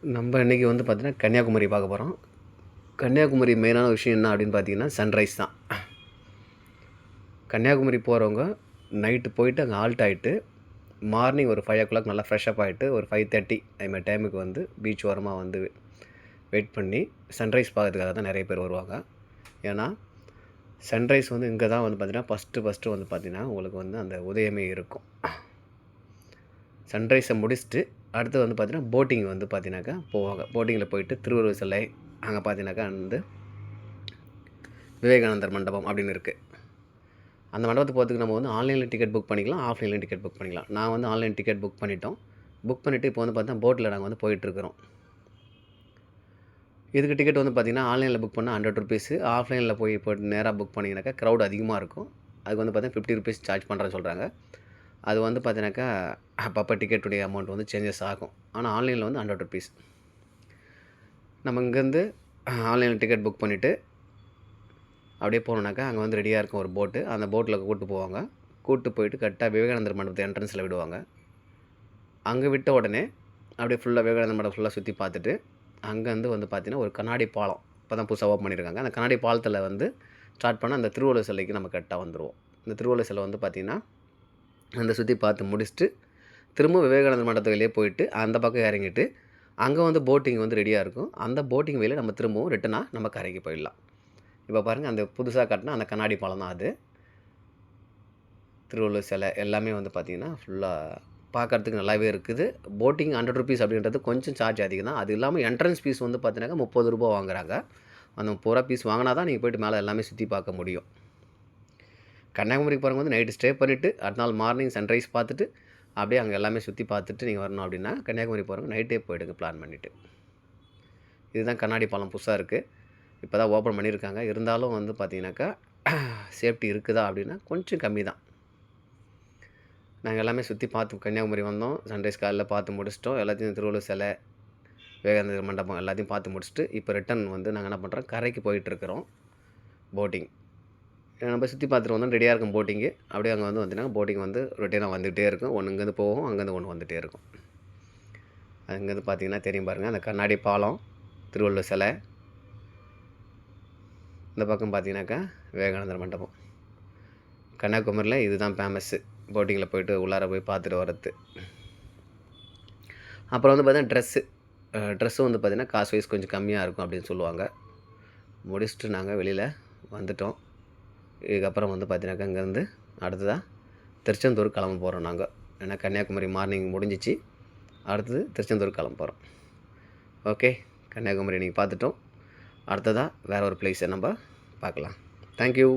நம்ம இன்றைக்கி வந்து பார்த்திங்கன்னா கன்னியாகுமரி பார்க்க போகிறோம். கன்னியாகுமரி மெயினான விஷயம் என்ன அப்படின்னு பார்த்தீங்கன்னா சன்ரைஸ் தான். கன்னியாகுமரி போகிறவங்க நைட்டு போயிட்டு அங்கே ஆல்ட் ஆகிட்டு மார்னிங் ஒரு 5 o'clock நல்லா ஃப்ரெஷ்அப் ஆகிட்டு ஒரு 5:30 அதுமாதிரி டைமுக்கு வந்து பீச் ஓரமாக வந்து வெயிட் பண்ணி சன்ரைஸ் பார்க்கறதுக்காக தான் நிறைய பேர் வருவாங்க. ஏன்னா சன்ரைஸ் வந்து இங்கே தான் வந்து பார்த்திங்கன்னா ஃபஸ்ட்டு வந்து பார்த்திங்கன்னா உங்களுக்கு வந்து அந்த உதயமே இருக்கும். சன்ரைஸை முடிச்சுட்டு அடுத்து வந்து பார்த்திங்கன்னா போட்டிங் வந்து பார்த்திங்கனாக்கா போவாங்க. போட்டிங்கில் போயிட்டு திருவள்ளுவர் சிலை அங்கே பார்த்திங்கனாக்கா வந்து விவேகானந்தர் மண்டபம் அப்படின்னு இருக்குது. அந்த மண்டபத்துக்கு போகிறதுக்கு நம்ம வந்து ஆன்லைனில் டிக்கெட் புக் பண்ணிக்கலாம், ஆஃப்லைனில் டிக்கெட் புக் பண்ணிக்கலாம். நான் வந்து ஆன்லைன் டிக்கெட் புக் பண்ணிட்டோம். புக் பண்ணிவிட்டு இப்போ வந்து பார்த்தா போட்டில் நாங்கள் வந்து போயிட்டுருக்குறோம். இதுக்கு டிக்கெட் வந்து பார்த்திங்கன்னா ஆன்லைனில் புக் பண்ணால் ₹100, ஆஃப்லைனில் போயிட்டு நேராக புக் பண்ணிங்கனாக்கா க்ரௌட் அதிகமாக இருக்கும். அதுக்கு வந்து பார்த்தீங்கன்னா ₹50 சார்ஜ் பண்ணுறேன்னு சொல்கிறாங்க. அது வந்து பார்த்தீங்கன்னாக்கா அப்பப்போ டிக்கெட்டுடைய அமௌண்ட் வந்து சேஞ்சஸ் ஆகும். ஆனால் ஆன்லைனில் வந்து ₹100. நம்ம இங்கேருந்து ஆன்லைனில் டிக்கெட் புக் பண்ணிவிட்டு அப்படியே போனோம்னாக்கா அங்கே வந்து ரெடியாக இருக்கும் ஒரு போட்டு. அந்த போட்டில் கூப்பிட்டு போவாங்க. கூப்பிட்டு போயிட்டு கரெக்டாக விவேகானந்தர் மண்டபத்து என்ட்ரன்ஸில் விடுவாங்க. அங்கே விட்ட உடனே அப்படியே ஃபுல்லாக விவேகானந்தர் மண்டபம் ஃபுல்லாக சுற்றி பார்த்துட்டு அங்கேருந்து வந்து பார்த்திங்கன்னா ஒரு கண்ணாடி பாலம் இப்போ தான் புதுசாக ஓப்பன் பண்ணியிருக்காங்க. அந்த கண்ணாடி பாலத்தில் வந்து ஸ்டார்ட் பண்ண அந்த திருவள்ளுவர் சிலைக்கு நம்ம கரெக்டாக வந்துடுவோம். இந்த திருவள்ளுவர் சிலை வந்து பார்த்திங்கன்னா அந்த சுற்றி பார்த்து முடிச்சுட்டு திரும்ப விவேகானந்தர் மண்டபத்து வெளியே போயிட்டு அந்த பக்கம் இறங்கிட்டு அங்கே வந்து போட்டிங் வந்து ரெடியாக இருக்கும். அந்த போட்டிங் வெளியே நம்ம திரும்பவும் ரிட்டனாக நம்ம கரைக்கு போயிடலாம். இப்போ பாருங்கள், அந்த புதுசாக கட்டினா அந்த கண்ணாடி பாலம் தான் அது. திருவள்ளுவர் சிலை எல்லாமே வந்து பார்த்திங்கன்னா ஃபுல்லாக பார்க்குறதுக்கு நல்லாவே இருக்குது. போட்டிங் ₹100 அப்படின்றது கொஞ்சம் சார்ஜ் அதிகம் தான். அது இல்லாமல் என்ட்ரன்ஸ் ஃபீஸ் வந்து பார்த்தீங்கன்னாக்கா ₹30 வாங்குறாங்க. அந்த ₹30 ஃபீஸ் வாங்கினா தான் நீங்கள் போய்ட்டு மேலே எல்லாமே சுற்றி பார்க்க முடியும். கன்னியாகுமரிக்கு போகிறவங்க வந்து நைட்டு ஸ்டே பண்ணிவிட்டு அடுத்த நாள் மார்னிங் சன்ரைஸ் பார்த்துட்டு அப்படியே அங்கே எல்லாமே சுற்றி பார்த்துட்டு நீங்கள் வரணும் அப்படின்னா கன்னியாகுமரி போகிறவங்க நைட்டே போய்டுங்க பிளான் பண்ணிவிட்டு. இதுதான் கண்ணாடி பாலம் புதுசாக இருக்குது. இப்போ தான் ஓப்பன் பண்ணியிருக்காங்க. இருந்தாலும் வந்து பார்த்திங்கனாக்கா சேஃப்டி இருக்குதா அப்படின்னா கொஞ்சம் கம்மி தான். நாங்கள் எல்லாமே சுற்றி பார்த்து கன்னியாகுமரி வந்தோம். சன்ரைஸ் காலையில் பார்த்து முடிச்சிட்டோம். எல்லாத்தையும் திருவள்ளுவர் சிலை, விவேகானந்தர் மண்டபம் எல்லாத்தையும் பார்த்து முடிச்சுட்டு இப்போ ரிட்டன் வந்து நாங்கள் என்ன பண்ணுறோம், கரைக்கு போயிட்டுருக்குறோம். போட்டிங் நம்ம சுற்றி பார்த்துட்டு வந்தோம். ரெடியாக இருக்கும் போட்டிங்கு. அப்படியே அங்கே வந்து பார்த்தீங்கன்னா போட்டிங் வந்து ரொட்டீனாக வந்துகிட்டே இருக்கும். ஒன்று இங்கேருந்து போகும், அங்கேருந்து ஒன்று வந்துகிட்டே இருக்கும். அங்கேருந்து பார்த்தீங்கன்னா தெரியும் பாருங்கள், அந்த கண்ணாடி பாலம், திருவள்ளுவர் சிலை, இந்த பக்கம் பார்த்தீங்கன்னாக்கா விவேகானந்தர் மண்டபம். கன்னியாகுமரியில் இதுதான் ஃபேமஸ்ஸு. போட்டிங்கில் போய்ட்டு உள்ளார போய் பார்த்துட்டு வர்றது. அப்புறம் வந்து பார்த்தீங்கன்னா ட்ரெஸ்ஸும் வந்து பார்த்திங்கன்னா காசு வைஸ் கொஞ்சம் கம்மியாக இருக்கும் அப்படின்னு சொல்லுவாங்க. முடிச்சுட்டு நாங்கள் வெளியில் வந்துட்டோம். இதுக்கப்புறம் வந்து பார்த்தீங்கன்னாக்கா இங்கேருந்து அடுத்ததாக திருச்செந்தூர் கிளம்ப போகிறோம் நாங்கள். ஏன்னா கன்னியாகுமரி மார்னிங் முடிஞ்சிச்சு. அடுத்தது திருச்செந்தூர் கிளம்ப போகிறோம். ஓகே, கன்னியாகுமரி நீங்கள் பார்த்துட்டோம். அடுத்ததாக வேறு ஒரு பிளேஸை நம்ம பார்க்கலாம். தேங்க்யூ.